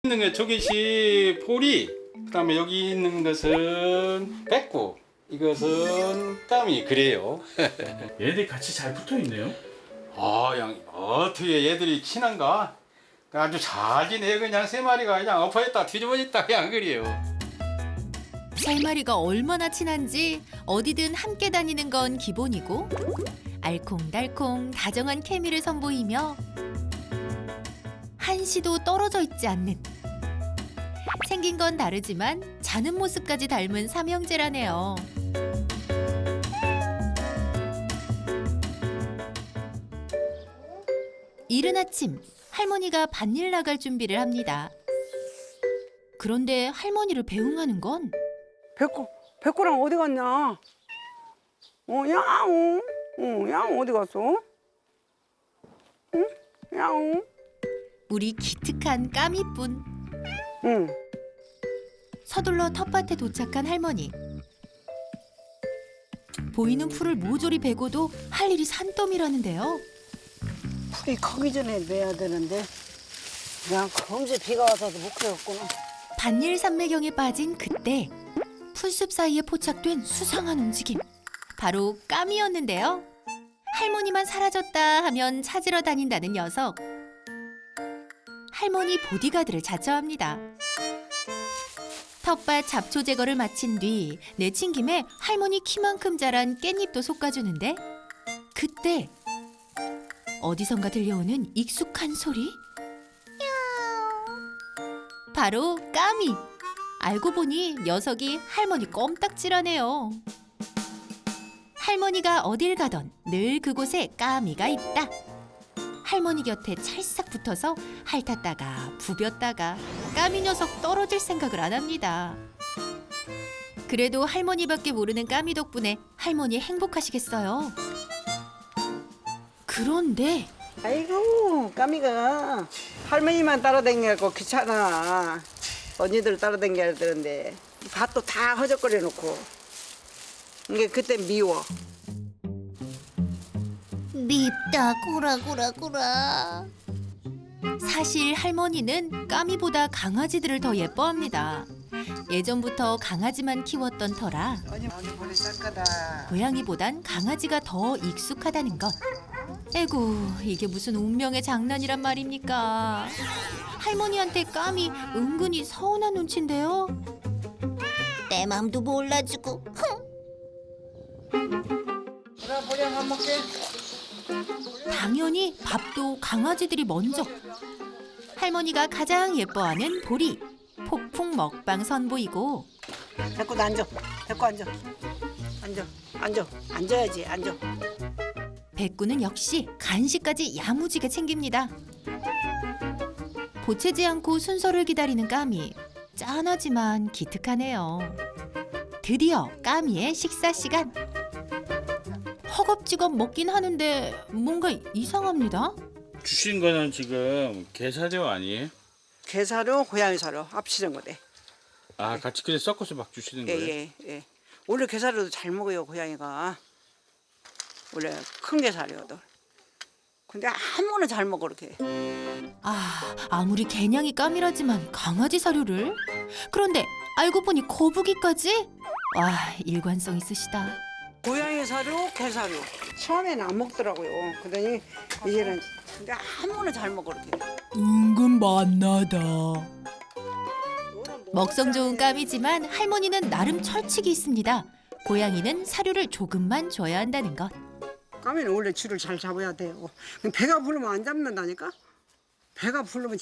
있는 게 조개씨 보리, 그다음에 여기 있는 것은 백구, 이것은 까미. 그래요. 얘들이 같이 잘 붙어 있네요. 양 어떻게 얘들이 친한가? 아주 잘 지내. 그냥 세 마리가 그냥 엎어졌다 뒤집어졌다 그냥 그래요. 세 마리가 얼마나 친한지 어디든 함께 다니는 건 기본이고 알콩달콩 다정한 케미를 선보이며 한시도 떨어져 있지 않는, 생긴 건 다르지만 자는 모습까지 닮은 삼형제라네요. 이른 아침 할머니가 밭일 나갈 준비를 합니다. 그런데 할머니를 배웅하는 건 백구랑 어디 갔냐? 야옹. 야옹 어디 갔어? 응? 야옹. 우리 기특한 까미뿐. 응. 서둘러 텃밭에 도착한 할머니. 보이는 풀을 모조리 베고도 할 일이 산더미라는데요. 풀이 커기 전에 내야 되는데 그냥 금세 비가 와서도 못 캐었구나. 밭일 삼매경에 빠진 그때 풀숲 사이에 포착된 수상한 움직임. 바로 까미였는데요. 할머니만 사라졌다 하면 찾으러 다닌다는 녀석. 할머니 보디가드를 자처합니다. 텃밭 잡초 제거를 마친 뒤 내친 김에 할머니 키만큼 자란 깻잎도 솎아주는데 그때 어디선가 들려오는 익숙한 소리? 바로 까미! 알고 보니 녀석이 할머니 껌딱지라네요. 할머니가 어딜 가던 늘 그곳에 까미가 있다. 할머니 곁에 찰싹 붙어서 핥았다가 부볐다가 까미 녀석 떨어질 생각을 안 합니다. 그래도 할머니밖에 모르는 까미 덕분에 할머니 행복하시겠어요. 그런데 아이고 까미가 할머니만 따라다니고 귀찮아. 언니들 따라다녀야 되는데 밭도 다 허적거려 놓고 이게 그때 미워. 밉다 구라구라구라. 사실 할머니는 까미보다 강아지들을 더 예뻐합니다. 예전부터 강아지만 키웠던 터라 언니 머리 쌀 거다. 고양이보단 강아지가 더 익숙하다는 것. 에구, 이게 무슨 운명의 장난이란 말입니까? 할머니한테 까미 은근히 서운한 눈치인데요. 내 맘도 몰라주고. 그래 보령 안 먹게. 당연히 밥도 강아지들이 먼저. 할머니가 가장 예뻐하는 보리. 폭풍 먹방 선보이고 데리고 앉아. 데리고 앉아. 앉아야지. 앉아. 백구는 역시 간식까지 야무지게 챙깁니다. 보채지 않고 순서를 기다리는 까미. 짠하지만 기특하네요. 드디어 까미의 식사 시간. 허겁지겁 먹긴 하는데 뭔가 이상합니다. 주신 거는 지금 게사료 아니에요? 게사료, 고양이 사료 합치는 거대. 아, 같이 그냥 섞어서 막 주시는 거예요? 예. 원래 게사료도 잘 먹어요 고양이가. 원래 큰 게사료도. 근데 아무나 잘 먹어 이렇게. 아무리 개냥이 까미라지만 강아지 사료를? 그런데 알고 보니 거북이까지? 와, 일관성 있으시다. 고양이 사료, 게사료. 처음에는 안 먹더라고요. 그러더니 이제는 근데 아무나 잘 먹어 이렇게. 은근 맛나다. 먹성 좋은 까미지만 할머니는 나름 철칙이 있습니다. 고양이는 사료를 조금만 줘야 한다는 것. 까미는 원래 줄을 잘 잡아야 돼요. 배가 부르면 안 잡는다니까. 배가 부르면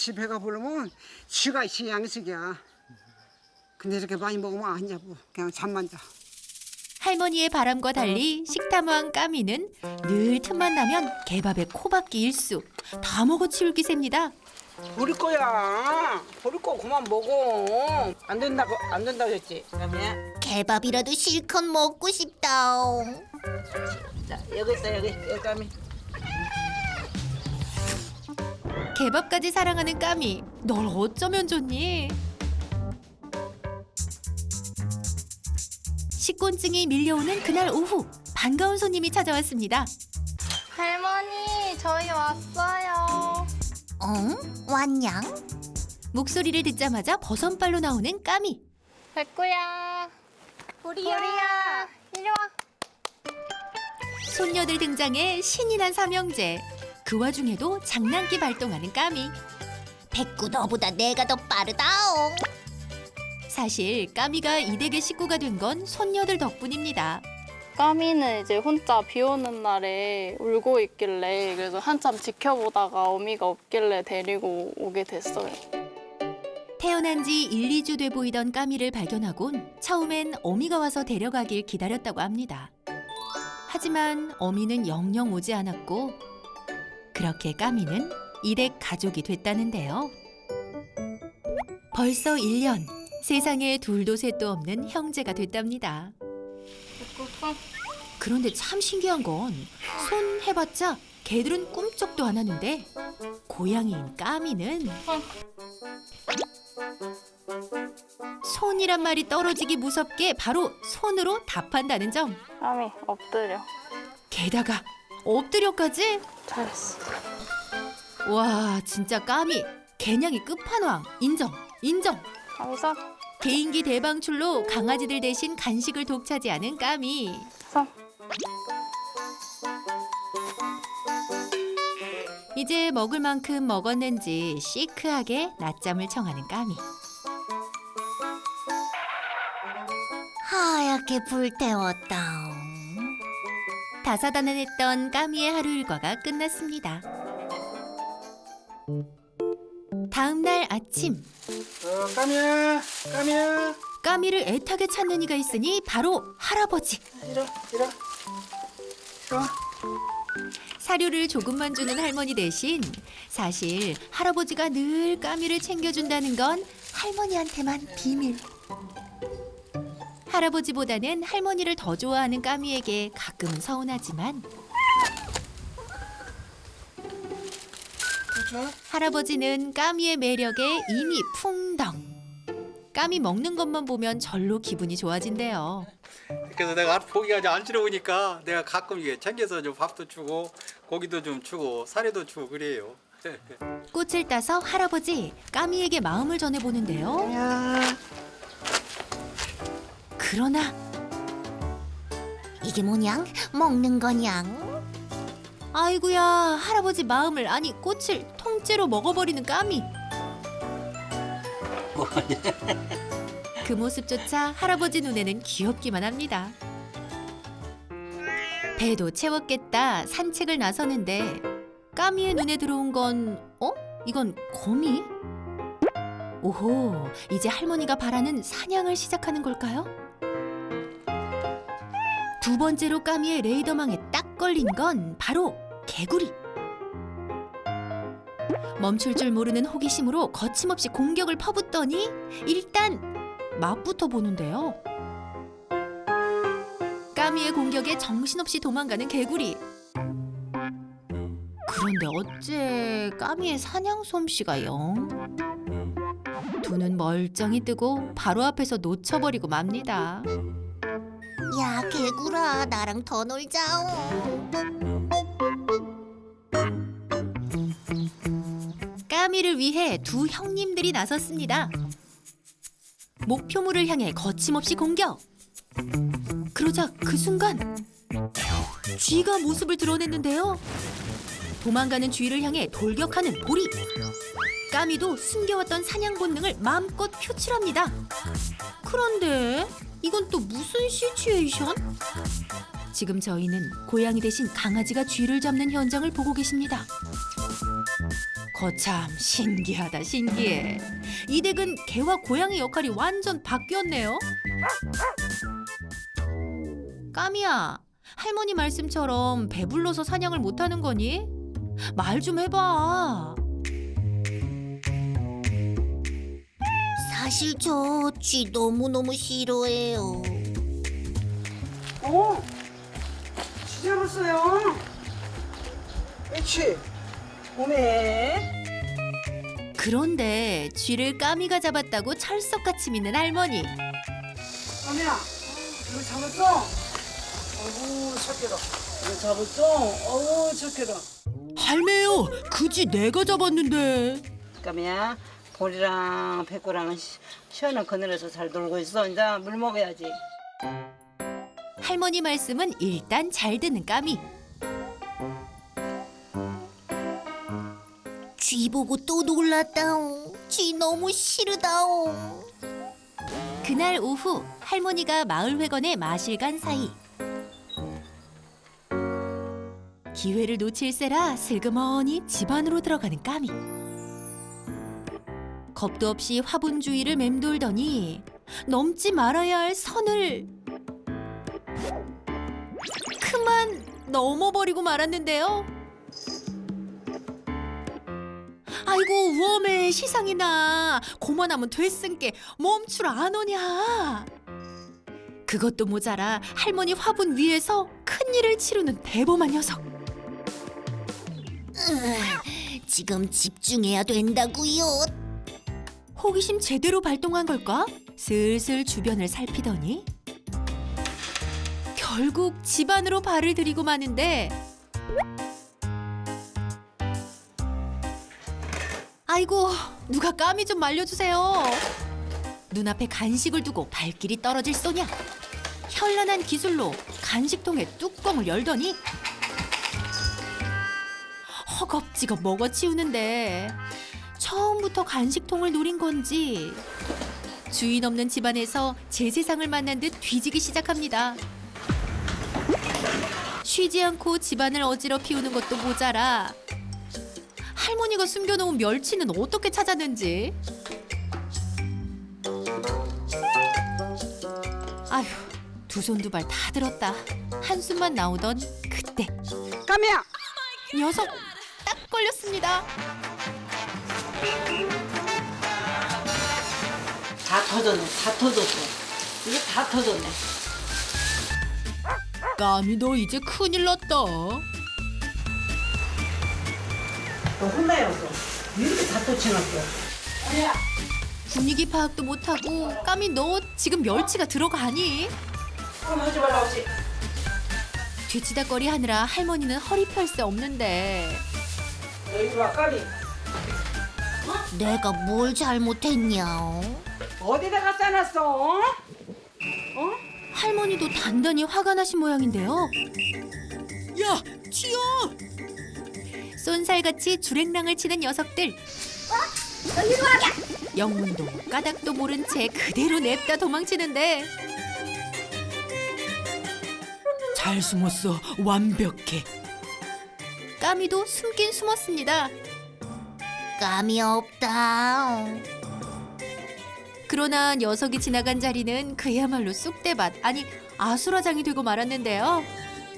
쥐가 지 양식이야. 근데 이렇게 많이 먹으면 안 잡아. 그냥 잠만 자. 할머니의 바람과 달리 식탐왕 까미는 늘 틈만 나면 개밥에 코박기 일수. 다 먹어치울 기세입니다. 버릴 거야. 버릴 거 그만 먹어. 안 된다고 했지. 그러면 개밥이라도 실컷 먹고 싶다. 자 여기 있다 여기 까미. 개밥까지 사랑하는 까미. 널 어쩌면 좋니? 식곤증이 밀려오는 그날 오후 반가운 손님이 찾아왔습니다. 할머니, 저희 왔어요. 응? 왔냥? 목소리를 듣자마자 버선발로 나오는 까미. 백구야, 보리야, 이리 와. 손녀들 등장에 신이 난 삼형제. 그 와중에도 장난기 발동하는 까미. 백구 너보다 내가 더 빠르다옹. 사실 까미가 이 댁의 식구가 된 건 손녀들 덕분입니다. 까미는 이제 혼자 비 오는 날에 울고 있길래 그래서 한참 지켜보다가 어미가 없길래 데리고 오게 됐어요. 태어난 지 1, 2주 돼 보이던 까미를 발견하곤 처음엔 어미가 와서 데려가길 기다렸다고 합니다. 하지만 어미는 영영 오지 않았고 그렇게 까미는 이 댁 가족이 됐다는데요. 벌써 1년, 세상에 둘도 셋도 없는 형제가 됐답니다. 그런데 참 신기한 건 손 해봤자 개들은 꿈쩍도 안 하는데 고양이인 까미는 손이란 말이 떨어지기 무섭게 바로 손으로 답한다는 점. 까미 엎드려. 게다가 엎드려까지? 잘했어. 와, 진짜 까미 개냥이 끝판왕. 인정, 인정. 까미 개인기 대방출로 강아지들 대신 간식을 독차지하는 까미. 썸. 이제 먹을 만큼 먹었는지 시크하게 낮잠을 청하는 까미. 하얗게 불태웠다. 다사다난했던 까미의 하루 일과가 끝났습니다. 다음 날 아침, 까미야, 까미야. 까미를 애타게 찾는 이가 있으니 바로 할아버지. 이리 와. 사료를 조금만 주는 할머니 대신 사실 할아버지가 늘 까미를 챙겨준다는 건 할머니한테만 비밀. 할아버지보다는 할머니를 더 좋아하는 까미에게 가끔은 서운하지만 할아버지는 까미의 매력에 이미 풍덩. 까미 먹는 것만 보면 절로 기분이 좋아진대요. 그래서 내가 포기하지 않으려니까 내가 가끔 이게 챙겨서 좀 밥도 주고 고기도 좀 주고 사료도 주고 그래요. 꽃을 따서 할아버지 까미에게 마음을 전해보는데요. 그러나 이게 뭐냥? 먹는 거냥? 아이고야, 할아버지 마음을 아니 꽃을 통째로 먹어버리는 까미. 그 모습조차 할아버지 눈에는 귀엽기만 합니다. 배도 채웠겠다 산책을 나서는데 까미의 눈에 들어온 건 이건 거미? 오호, 이제 할머니가 바라는 사냥을 시작하는 걸까요? 두 번째로 까미의 레이더망에 딱 걸린 건 바로 개구리. 멈출 줄 모르는 호기심으로 거침없이 공격을 퍼붓더니 일단 맛부터 보는데요. 까미의 공격에 정신없이 도망가는 개구리. 그런데 어째 까미의 사냥 솜씨가 영? 두 눈 멀쩡히 뜨고 바로 앞에서 놓쳐버리고 맙니다. 야, 개구라, 나랑 더 놀자옹. 까미를 위해 두 형님들이 나섰습니다. 목표물을 향해 거침없이 공격. 그러자 그 순간 쥐가 모습을 드러냈는데요. 도망가는 쥐를 향해 돌격하는 보리. 까미도 숨겨왔던 사냥 본능을 마음껏 표출합니다. 그런데 이건 또 무슨 시츄에이션? 지금 저희는 고양이 대신 강아지가 쥐를 잡는 현장을 보고 계십니다. 거참 신기하다 신기해. 이 댁은 개와 고양이 역할이 완전 바뀌었네요. 까미야, 할머니 말씀처럼 배불러서 사냥을 못하는 거니? 말 좀 해봐. 사실 저 쥐 너무너무 싫어해요. 쥐 잡았어요. 그렇지. 오메. 그런데 쥐를 까미가 잡았다고 철석같이 믿는 할머니. 까미야, 이거 잡았어? 어우, 착해라. 이거 잡았어? 어우, 착해라. 할매요, 그 쥐 내가 잡았는데. 까미야, 보리랑 백구랑 시원한 그늘에서 잘 놀고 있어. 이제 물 먹어야지. 할머니 말씀은 일단 잘 듣는 까미. 쥐 보고 또 놀랐다옹. 쥐 너무 싫으다옹. 그날 오후 할머니가 마을회관에 마실 간 사이 기회를 놓칠세라 슬그머니 집 안으로 들어가는 까미. 겁도 없이 화분 주위를 맴돌더니 넘지 말아야 할 선을 그만 넘어버리고 말았는데요. 아이고 웜에 시상이나 고만하면 됐은께 멈추러 안 오냐. 그것도 모자라 할머니 화분 위에서 큰일을 치르는 대범한 녀석. 지금 집중해야 된다고요. 호기심 제대로 발동한 걸까? 슬슬 주변을 살피더니 결국 집 안으로 발을 들이고 마는데 아이고 누가 까미 좀 말려주세요. 눈앞에 간식을 두고 발길이 떨어질 소냐. 현란한 기술로 간식통의 뚜껑을 열더니 허겁지겁 먹어치우는데 처음부터 간식통을 노린 건지 주인 없는 집안에서 제 세상을 만난 듯 뒤지기 시작합니다. 쉬지 않고 집안을 어지럽히우는 것도 모자라 할머니가 숨겨놓은 멸치는 어떻게 찾았는지. 아휴, 두 손 두 발 다 들었다. 한숨만 나오던 그때 까미야. 녀석 딱 걸렸습니다. 다 터졌네. 다 터졌어. 이게 다 터졌네. 까미 너 이제 큰일 났다. 너 혼나였어. 이렇게 다 터치놨어. 까미야. 분위기 파악도 못하고 까미 너 지금 멸치가 들어가니? 그럼 하지 말라고 했지. 뒤치다거리 하느라 할머니는 허리 펼 새 없는데 여기 봐, 까미. 내가 뭘 잘못했냐? 어디다가 싸놨어? 할머니도 단단히 화가 나신 모양인데요. 야, 튀어! 쏜살같이 주랭랑을 치는 녀석들. 영문도 까닭도 모른 채 그대로 냅다 도망치는데 잘 숨었어, 완벽해. 까미도 숨긴 숨었습니다. 감이 없다. 그러나 녀석이 지나간 자리는 그야말로 쑥대밭, 아니 아수라장이 되고 말았는데요.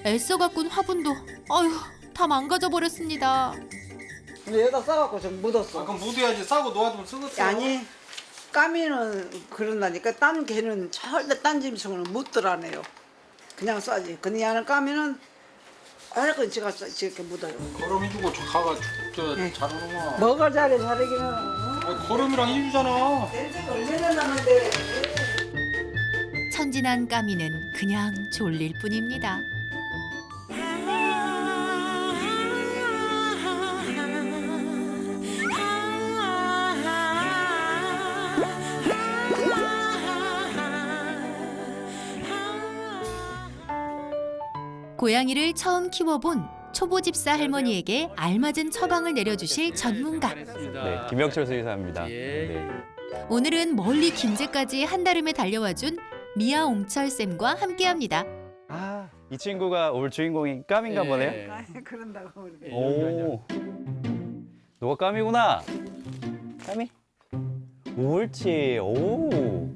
애써 가꾼 화분도 어휴 다 망가져 버렸습니다. 근데 여기다 싸갖고 좀 묻었어. 아, 그럼 묻어야지. 싸고 놓아두면 썩었어. 아니, 까미는 그런다니까. 딴 개는 절대 딴 짐승은 묻더라네요. 그냥 싸지. 그냥 까미는 얼른 지가 이렇게 묻어요. 거름이 주고 저 가가 네. 잘 오르마. 먹을 자리 자르기는 아, 거름이랑 일주잖아. 냄새가 얼마나 나는데. 천진한 까미는 그냥 졸릴 뿐입니다. 고양이를 처음 키워본 초보 집사 할머니에게 알맞은 처방을 내려주실 전문가. 네, 김영철 수의사입니다. 예. 네. 오늘은 멀리 김제까지 한달음에 달려와준 미아 옹철 쌤과 함께합니다. 아, 이 친구가 오늘 주인공인 까미인가 보네요. 예. 그런다고. 그래. 오, 너가 까미구나. 까미? 옳지. 오.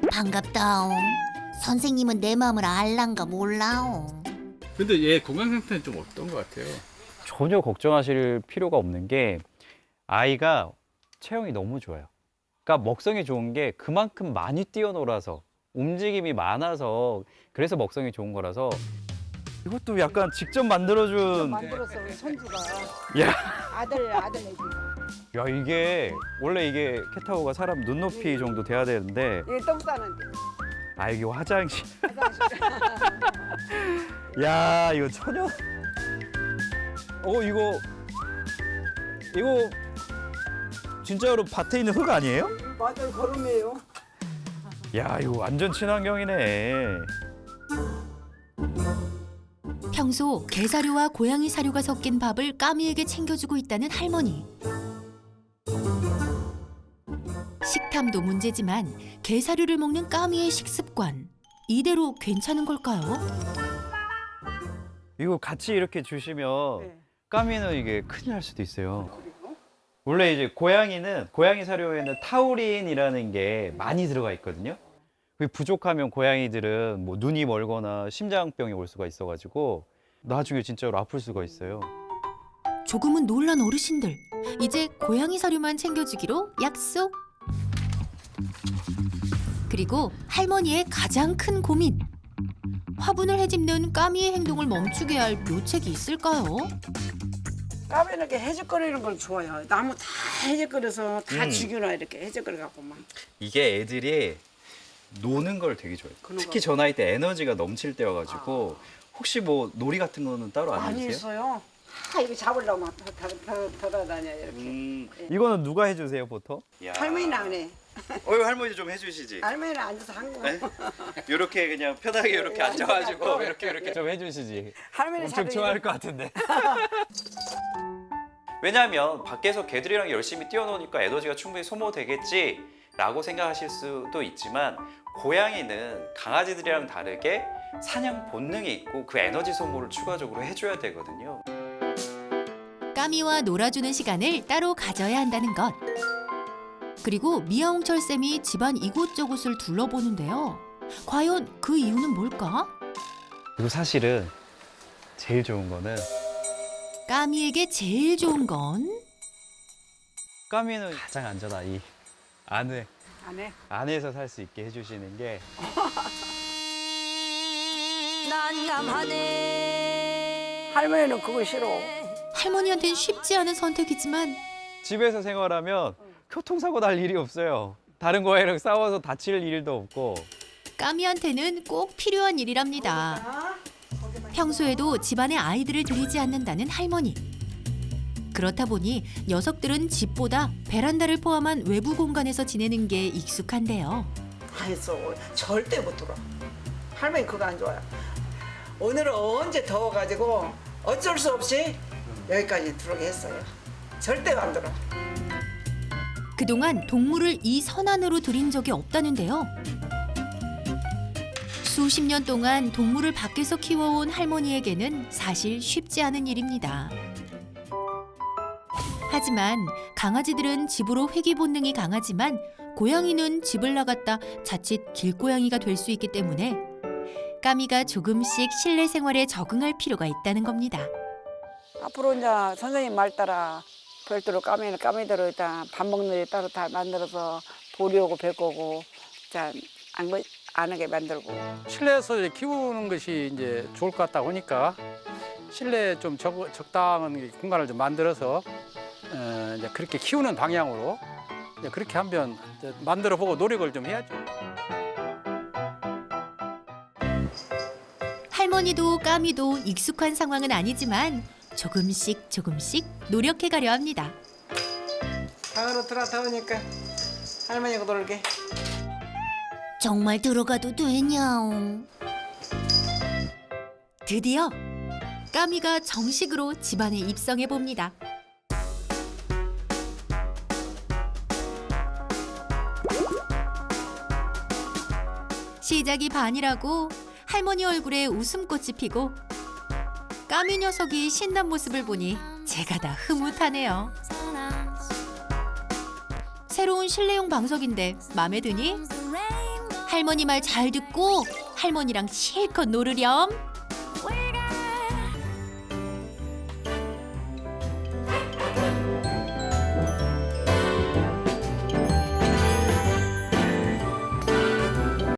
반갑다옹. 선생님은 내 마음을 알란가 몰라옹. 근데 얘 건강 상태는 좀 어떤 것 같아요? 전혀 걱정하실 필요가 없는 게 아이가 체형이 너무 좋아요. 그러니까 먹성이 좋은 게 그만큼 많이 뛰어놀아서 움직임이 많아서 그래서 먹성이 좋은 거라서 이것도 약간 직접 만들어준 만들었어 우리 손주가. 야. 아들 애기. 야, 이게 원래 이게 캣타워가 사람 눈높이 정도 돼야 되는데 이게 똥 싸는데. 아, 여기 화장실. 화장실. 야, 이거 전혀. 이거 진짜로 밭에 있는 흙 아니에요? 맞아요, 거름이에요. 야, 이거 완전 친환경이네. 평소 게사료와 고양이 사료가 섞인 밥을 까미에게 챙겨주고 있다는 할머니. 식탐도 문제지만 게사료를 먹는 까미의 식습관. 이대로 괜찮은 걸까요? 이거 같이 이렇게 주시면 네. 까미는 이게 큰일 날 수도 있어요. 원래 이제 고양이 사료에는 타우린이라는 게 많이 들어가 있거든요. 그게 부족하면 고양이들은 뭐 눈이 멀거나 심장병이 올 수가 있어가지고 나중에 진짜로 아플 수가 있어요. 조금은 놀란 어르신들. 이제 고양이 사료만 챙겨주기로 약속. 그리고 할머니의 가장 큰 고민. 화분을 헤집는 까미의 행동을 멈추게 할 묘책이 있을까요? 까미 이렇게 해적거리는 걸 좋아해요. 나무 다 해적거려서 다 죽여놔 이렇게 해적거려갖고 막. 이게 애들이 노는 걸 되게 좋아해요. 특히 저 나이 때 에너지가 넘칠 때여가지고 혹시 뭐 놀이 같은 거는 따로 안 많이 해주세요? 있어요. 이거 잡으려고 막 돌아다녀 이렇게. 이거는 누가 해주세요 보통? 할머니는 안 해. 할머니 좀 해주시지. 할머니는 앉아서 한 거. 이렇게 그냥 편하게 이렇게 앉아가지고 이렇게 좀 해주시지. 할머니 엄청 자꾸 좋아할 것 같은데. 왜냐하면 밖에서 개들이랑 열심히 뛰어노니까 에너지가 충분히 소모되겠지라고 생각하실 수도 있지만 고양이는 강아지들이랑 다르게 사냥 본능이 있고 그 에너지 소모를 추가적으로 해줘야 되거든요. 까미와 놀아주는 시간을 따로 가져야 한다는 것. 그리고 미아홍철 쌤이 집안 이곳저곳을 둘러보는데요. 과연 그 이유는 뭘까? 그리고 사실은 제일 좋은 거는 까미에게 제일 좋은 건 까미는 가장 안전한 이 안 해. 안에서 살 수 있게 해주시는 게 할머니는 그거 싫어. 할머니한텐 쉽지 않은 선택이지만 집에서 생활하면 교통사고 날 일이 없어요. 다른 고양이랑 싸워서 다칠 일도 없고. 까미한테는 꼭 필요한 일이랍니다. 평소에도 집안에 아이들을 들이지 않는다는 할머니. 그렇다 보니 녀석들은 집보다 베란다를 포함한 외부 공간에서 지내는 게 익숙한데요. 알았어. 절대 못 들어. 할머니 그거 안 좋아요. 오늘은 언제 더워가지고 어쩔 수 없이 여기까지 들어오게 했어요. 절대 안 들어. 그동안 동물을 이 선안으로 들인 적이 없다는데요. 수십 년 동안 동물을 밖에서 키워온 할머니에게는 사실 쉽지 않은 일입니다. 하지만 강아지들은 집으로 회귀 본능이 강하지만 고양이는 집을 나갔다 자칫 길고양이가 될 수 있기 때문에 까미가 조금씩 실내 생활에 적응할 필요가 있다는 겁니다. 앞으로 이제 선생님 말 따라 별도로 까미는 까미대로 일단 밥 먹는 데 따로 다 만들어서 보리 오고 배 거고 안 하게 만들고. 실내에서 이제 키우는 것이 이제 좋을 것 같다 보니까 실내에 좀 적당한 공간을 좀 만들어서 이제 그렇게 키우는 방향으로 이제 그렇게 한번 이제 만들어 보고 노력을 좀 해야죠. 할머니도 까미도 익숙한 상황은 아니지만 조금씩 노력해 가려 합니다. 방으로 들어오니까 할머니가 놀게. 정말 들어가도 되냐옹. 드디어 까미가 정식으로 집안에 입성해 봅니다. 시작이 반이라고 할머니 얼굴에 웃음꽃이 피고 까미 녀석이 신난 모습을 보니 제가 다 흐뭇하네요. 새로운 실내용 방석인데 마음에 드니? 할머니 말 잘 듣고 할머니랑 실컷 놀으렴.